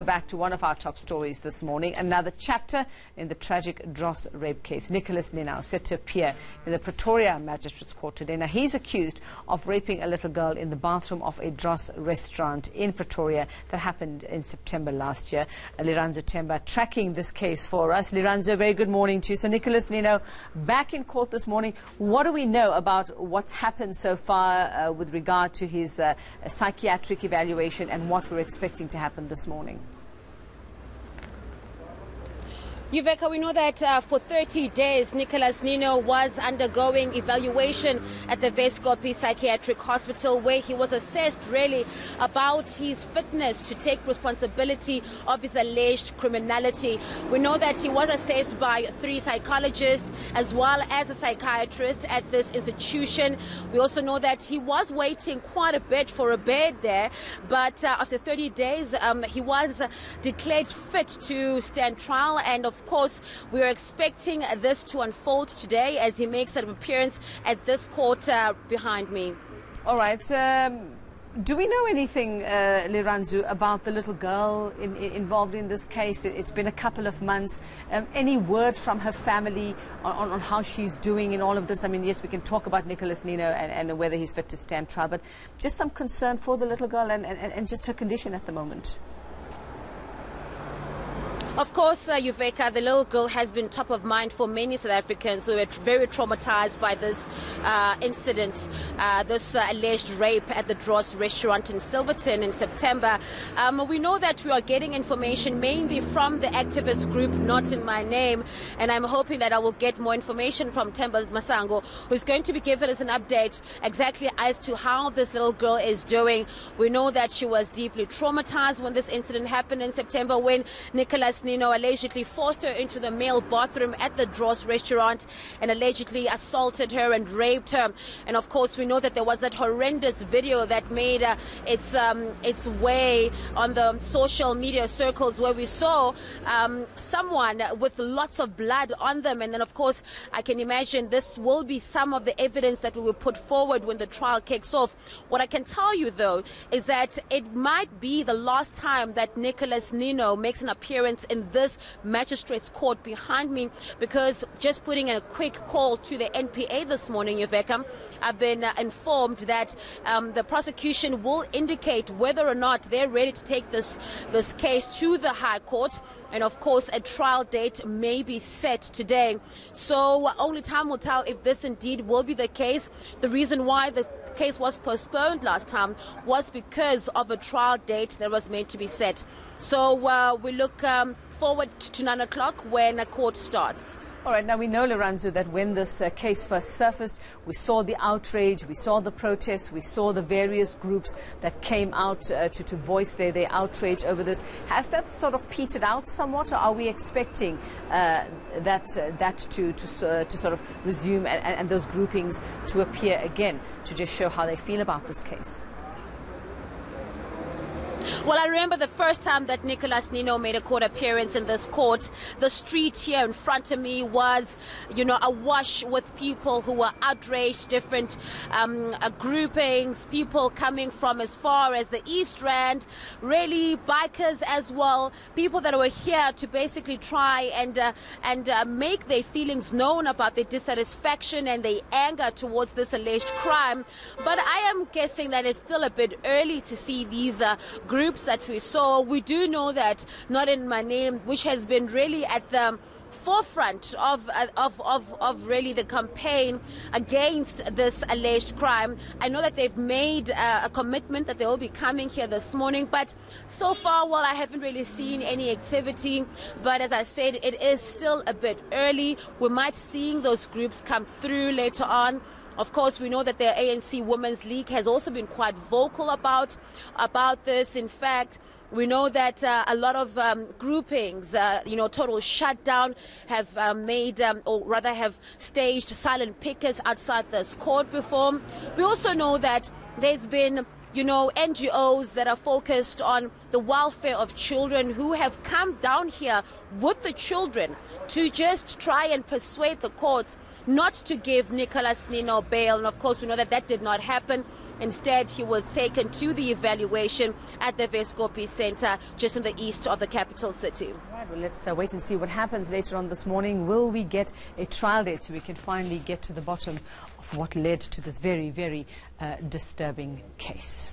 back to one of our top stories this morning. Another chapter in the tragic Dros rape case. Nicholas Ninow set to appear in the Pretoria Magistrates Court today. Now, he's accused of raping a little girl in the bathroom of a Dros restaurant in Pretoria that happened in September last year. Lirandzu Themba tracking this case for us. Lirandzu, very good morning to you. So Nicholas Ninow back in court this morning. What do we know about what's happened so far with regard to his psychiatric evaluation and what we're expecting to happen this morning? Yuveka, we know that for 30 days, Nicholas Ninow was undergoing evaluation at the Vescopi Psychiatric Hospital, where he was assessed really about his fitness to take responsibility of his alleged criminality. We know that he was assessed by 3 psychologists as well as a psychiatrist at this institution. We also know that he was waiting quite a bit for a bed there, but after 30 days, he was declared fit to stand trial, and of course, we are expecting this to unfold today as he makes an appearance at this court behind me. All right. Do we know anything, Lirandzu, about the little girl involved in this case? It's been a couple of months. Any word from her family on how she's doing in all of this? I mean, yes, we can talk about Nicholas Ninow and whether he's fit to stand trial, but just some concern for the little girl and just her condition at the moment. Of course, Yuveka, the little girl has been top of mind for many South Africans who are very traumatized by this incident, this alleged rape at the Dros restaurant in Silverton in September. We know that we are getting information mainly from the activist group Not In My Name, and I'm hoping that I will get more information from Themba Masango, who's going to be giving us an update exactly as to how this little girl is doing. We know that she was deeply traumatized when this incident happened in September, when Nicholas Ninow allegedly forced her into the male bathroom at the Dros restaurant and allegedly assaulted her and raped her. And of course, we know that there was that horrendous video that made its way on the social media circles, where we saw someone with lots of blood on them. And then, of course, I can imagine this will be some of the evidence that we will put forward when the trial kicks off. What I can tell you, though, is that it might be the last time that Nicholas Ninow makes an appearance in this magistrate's court behind me, because just putting in a quick call to the NPA this morning, Yuveka, I've been informed that the prosecution will indicate whether or not they're ready to take this case to the High Court. And of course, a trial date may be set today. So only time will tell if this indeed will be the case. The reason why the case was postponed last time was because of a trial date that was meant to be set. So we look forward to 9 o'clock when the court starts. All right, now we know, Lirandzu, that when this case first surfaced, we saw the outrage, we saw the protests, we saw the various groups that came out to voice their outrage over this. Has that sort of petered out somewhat, or are we expecting that to sort of resume and those groupings to appear again to just show how they feel about this case? Well, I remember the first time that Nicholas Ninow made a court appearance in this court, the street here in front of me was, awash with people who were outraged, different groupings, people coming from as far as the East Rand, really bikers as well, people that were here to basically try and make their feelings known about their dissatisfaction and their anger towards this alleged crime. But I am guessing that it's still a bit early to see these groups that we saw. We do know that Not In My Name, which has been really at the forefront of really the campaign against this alleged crime. I know that they've made a commitment that they will be coming here this morning, but so far, well, I haven't really seen any activity. But as I said, it is still a bit early. We might see those groups come through later on. Of course, we know that the ANC Women's League has also been quite vocal about this. In fact, we know that a lot of groupings, total shutdown, have made, or rather have staged silent pickets outside this court before. We also know that there's been NGOs that are focused on the welfare of children who have come down here with the children to just try and persuade the courts not to give Nicholas Ninow bail. And of course, we know that that did not happen. Instead, he was taken to the evaluation at the Vescopi Center just in the east of the capital city. All right, well, let's wait and see what happens later on this morning. Will we get a trial date so we can finally get to the bottom of what led to this very, very disturbing case?